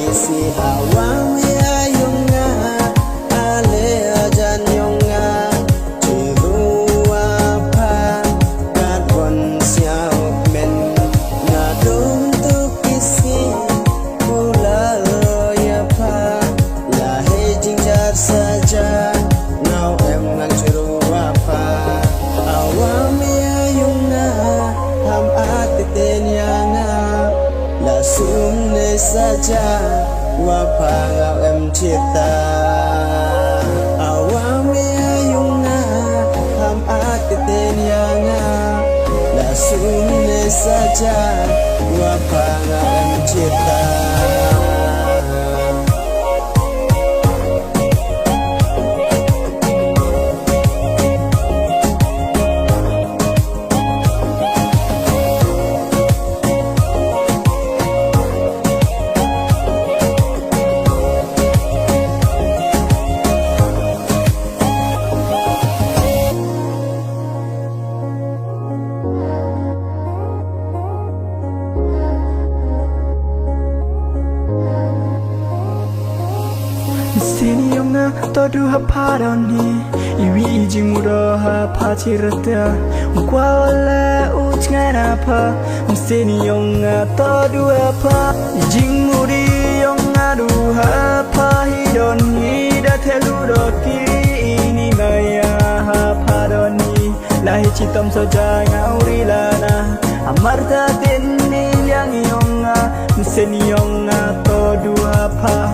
si awang ya yonga ale ajan yonga chirua pa kat bon siao men ngadung tu kisi pula ya pa lahe jingjar saja now em ngang chirua pa awang ya yonga ham atiten yanga sumne saja wapangau em cita awami ayunga ham atiten yanga la sumne saja wapangau em cita. Sini yonga todu haparoni iwi jinguro hapachirta kwa ole uchngana pa sini yonga todu apa jinguri yonga du hapa hidoni dateluroti ini maya haparoni lahi citom soja ngauri lana amarta tinni yang yonga sini yonga todu apa